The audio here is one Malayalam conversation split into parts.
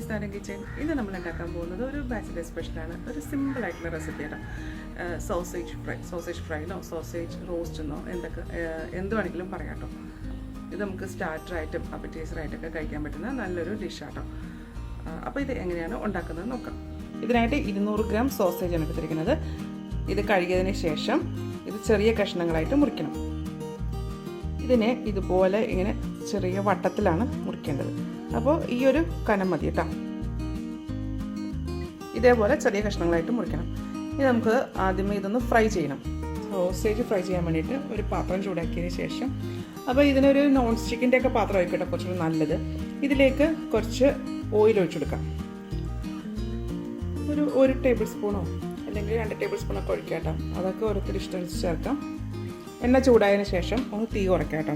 നിസ്സാരം കിച്ചൻ. ഇത് നമ്മൾ ഉണ്ടാക്കാൻ പോകുന്നത് ഒരു ബാച്ചിലർ സ്പെഷ്യലാണ്. ഒരു സിമ്പിളായിട്ടുള്ള റെസിപ്പിയാണ്. സോസേജ് ഫ്രൈനോ സോസേജ് റോസ്റ്റെന്നോ എന്ത് വേണമെങ്കിലും പറയാം കേട്ടോ. ഇത് നമുക്ക് സ്റ്റാർട്ടറായിട്ടും അപ്പറ്റൈസറായിട്ടൊക്കെ കഴിക്കാൻ പറ്റുന്ന നല്ലൊരു ഡിഷാട്ടോ. അപ്പോൾ ഇത് എങ്ങനെയാണ് ഉണ്ടാക്കുന്നത് നോക്കാം. ഇതിനായിട്ട് 200 ഗ്രാം സോസേജാണ് എടുത്തിരിക്കുന്നത്. ഇത് കഴുകിയതിന് ശേഷം ഇത് ചെറിയ കഷ്ണങ്ങളായിട്ട് മുറിക്കണം. ഇതിനെ ഇതുപോലെ ഇങ്ങനെ ചെറിയ വട്ടത്തിലാണ് മുറിക്കേണ്ടത്. അപ്പോൾ ഈ ഒരു കനം മതി കേട്ടോ. ഇതേപോലെ ചെറിയ കഷ്ണങ്ങളായിട്ട് മുറിക്കണം. ഇനി നമുക്ക് ആദ്യമേ ഇതൊന്ന് ഫ്രൈ ചെയ്യണം. സോസേജ് ഫ്രൈ ചെയ്യാൻ വേണ്ടിയിട്ട് ഒരു പാത്രം ചൂടാക്കിയതിന് ശേഷം, അപ്പോൾ ഇതിനൊരു നോൺ സ്റ്റിക്കിൻ്റെ ഒക്കെ പാത്രം ആയിക്കോട്ടെ കുറച്ചുകൂടി നല്ലത്. ഇതിലേക്ക് കുറച്ച് ഓയിൽ ഒഴിച്ചെടുക്കാം. ഒരു ടേബിൾ സ്പൂണോ അല്ലെങ്കിൽ 2 ടേബിൾ സ്പൂണൊക്കെ ഒഴിക്കാം കേട്ടോ. അതൊക്കെ ഓരോരുത്തർ ഇഷ്ടം ചേർക്കാം. എണ്ണ ചൂടായതിന് ശേഷം ഒന്ന് തീ കുറയ്ക്കാം കേട്ടോ.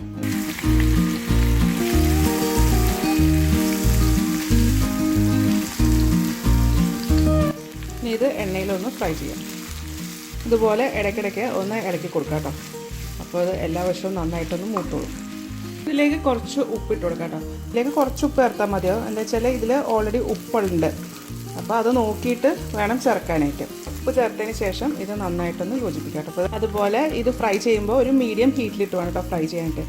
ഇനി ഇത് എണ്ണയിലൊന്ന് ഫ്രൈ ചെയ്യാം. ഇതുപോലെ ഇടയ്ക്കിടയ്ക്ക് ഒന്ന് ഇളക്കി കൊടുക്കാം കേട്ടോ. അപ്പോൾ അത് എല്ലാ വശവും നന്നായിട്ടൊന്ന് മൂത്തോളും. ഇതിലേക്ക് കുറച്ച് ഉപ്പിട്ട് കൊടുക്കാം കേട്ടോ. ഇതിലേക്ക് കുറച്ച് ഉപ്പ് ചേർത്താൽ മതിയോ, എന്താ വെച്ചാൽ ഇതിൽ ഓൾറെഡി ഉപ്പുണ്ട്. അപ്പോൾ അത് നോക്കിയിട്ട് വേണം ചേർക്കാനായിട്ട്. ഉപ്പ് ചേർത്തതിന് ശേഷം ഇത് നന്നായിട്ടൊന്ന് യോജിപ്പിക്കാം കേട്ടോ. അതുപോലെ ഇത് ഫ്രൈ ചെയ്യുമ്പോൾ ഒരു മീഡിയം ഹീറ്റിലിട്ട് വേണം കേട്ടോ ഫ്രൈ ചെയ്യാനായിട്ട്.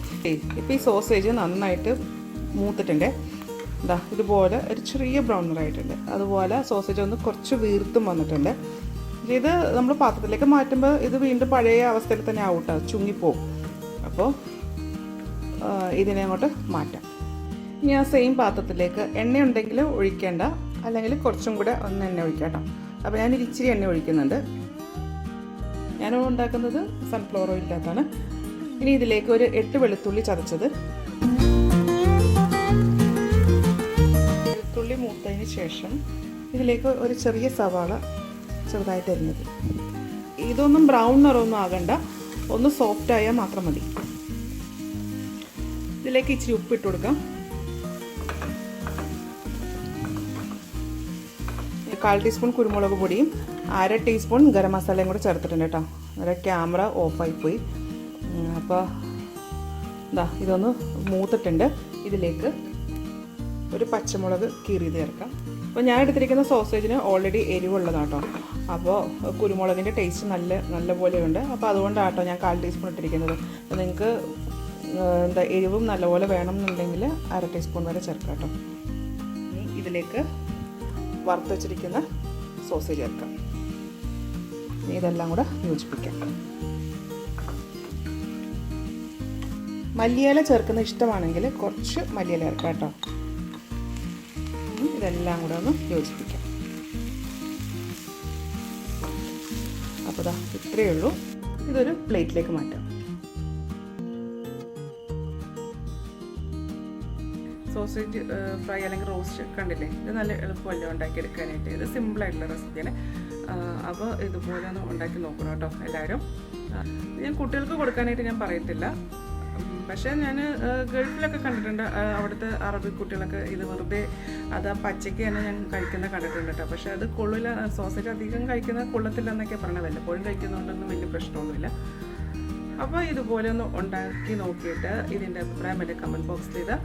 ഇപ്പോൾ ഈ സോസേജ് നന്നായിട്ട് മൂത്തിട്ടുണ്ട്. ഇതാ ഇതുപോലെ ഒരു ചെറിയ ബ്രൗൺ നിറായിട്ടുണ്ട്. അതുപോലെ സോസേജ് ഒന്ന് കുറച്ച് വീർത്തും വന്നിട്ടുണ്ട്. ഇത് നമ്മൾ പാത്രത്തിലേക്ക് മാറ്റുമ്പോൾ ഇത് വീണ്ടും പഴയ അവസ്ഥയിൽ തന്നെ ആവും കേട്ടോ, ചുങ്ങിപ്പോവും. അപ്പോൾ ഇതിനെ അങ്ങോട്ട് മാറ്റാം. ഇനി ആ സെയിം പാത്രത്തിലേക്ക് എണ്ണ ഉണ്ടെങ്കിൽ ഒഴിക്കേണ്ട, അല്ലെങ്കിൽ കുറച്ചും കൂടെ ഒന്ന് എണ്ണ ഒഴിക്കാം കേട്ടോ. അപ്പോൾ ഞാൻ ഇച്ചിരി എണ്ണ ഒഴിക്കുന്നുണ്ട്. ഞാൻ ഉണ്ടാക്കുന്നത് സൺഫ്ലവർ ഓയിലിനകത്താണ്. ഇനി ഇതിലേക്ക് ഒരു 8 വെളുത്തുള്ളി ചതച്ചത്, വെളുത്തുള്ളി മൂത്തതിന് ശേഷം ഇതിലേക്ക് ഒരു ചെറിയ സവാള ചെറുതായിട്ട് അരിഞ്ഞത്. ഇതൊന്നും ബ്രൗൺ നിറമൊന്നും ആകണ്ട, ഒന്ന് സോഫ്റ്റ് ആയാൽ മാത്രം മതി. ഇതിലേക്ക് ഇച്ചിരി ഉപ്പിട്ട് കൊടുക്കാം. 1/4 ടീസ്പൂൺ കുരുമുളക് പൊടിയും 1/2 ടീസ്പൂൺ ഗരം മസാലയും കൂടെ ചേർത്തിട്ടുണ്ട് കേട്ടോ. അന്നേരം ക്യാമറ ഓഫായിപ്പോയി. അപ്പോൾ ഇതൊന്ന് മൂത്തിട്ടുണ്ട്. ഇതിലേക്ക് ഒരു പച്ചമുളക് കീറിയത് ചേർക്കാം. അപ്പോൾ ഞാൻ എടുത്തിരിക്കുന്ന സോസേജിന് ഓൾറെഡി എരിവുള്ളതാണ് കേട്ടോ. അപ്പോൾ കുരുമുളകിൻ്റെ ടേസ്റ്റ് നല്ല പോലെയുണ്ട്. അപ്പോൾ അതുകൊണ്ടാണ് കേട്ടോ ഞാൻ 1/4 ടീസ്പൂൺ ഇട്ടിരിക്കുന്നത്. അപ്പോൾ നിങ്ങൾക്ക് എരിവും നല്ലപോലെ വേണമെന്നുണ്ടെങ്കിൽ 1/2 ടീസ്പൂൺ വരെ ചേർക്കാം കേട്ടോ. ഇതിലേക്ക് വറുത്ത് വെച്ചിരിക്കുന്ന സോസേജ് ചേർക്കാം. ഇതെല്ലാം കൂടെ യോജിപ്പിക്കാം. മല്ലിയില ചേർക്കുന്ന ഇഷ്ടമാണെങ്കിൽ കുറച്ച് മല്ലിയില ചേർക്കാം കേട്ടോ. ഇതെല്ലാം കൂടെ ഒന്ന് യോജിപ്പിക്കാം. അപ്പോൾ ഇത്രയേ ഉള്ളൂ. ഇതൊരു പ്ലേറ്റിലേക്ക് മാറ്റാം. സോസേജ് ഫ്രൈ അല്ലെങ്കിൽ റോസ്റ്റ് കണ്ടില്ലേ, ഇത് നല്ല എളുപ്പമല്ലേ ഉണ്ടാക്കിയെടുക്കാനായിട്ട്. ഇത് സിമ്പിളായിട്ടുള്ള റെസിപ്പിയാണ്. അപ്പോൾ ഇതുപോലെ ഒന്ന് ഉണ്ടാക്കി നോക്കണം കേട്ടോ എല്ലാവരും. ഞാൻ കുട്ടികൾക്ക് കൊടുക്കാനായിട്ട് ഞാൻ പറയത്തില്ല, പക്ഷേ ഞാൻ ഗൾഫിലൊക്കെ കണ്ടിട്ടുണ്ട്. അവിടുത്തെ അറബി കുട്ടികളൊക്കെ ഇത് വെറുതെ അത് പച്ചയ്ക്ക് തന്നെ ഞാൻ കഴിക്കുന്ന കണ്ടിട്ടുണ്ട് കേട്ടോ. പക്ഷേ അത് കൊള്ളില്ല, സോസേജ് അധികം കഴിക്കുന്നത് കൊള്ളത്തില്ല എന്നൊക്കെ പറഞ്ഞത്. വല്ലപ്പോഴും കഴിക്കുന്നതുകൊണ്ടൊന്നും വലിയ പ്രശ്നമൊന്നുമില്ല. അപ്പോൾ ഇതുപോലെ ഒന്ന് ഉണ്ടാക്കി നോക്കിയിട്ട് ഇതിൻ്റെ അഭിപ്രായം എൻ്റെ കമൻറ്റ് ബോക്സിൽ ചെയ്ത്.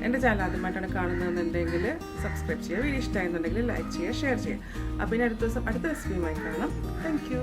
എൻ്റെ ചാനൽ ആദ്യമായിട്ടാണ് കാണുന്നതെന്നുണ്ടെങ്കിൽ സബ്സ്ക്രൈബ് ചെയ്യുക. വീഡിയോ ഇഷ്ടമായെന്നുണ്ടെങ്കിൽ ലൈക്ക് ചെയ്യുക, ഷെയർ ചെയ്യുക. അപ്പോൾ ഇനി അടുത്ത ദിവസം അടുത്ത റെസിപ്പിയുമായി കാണാം. Thank you.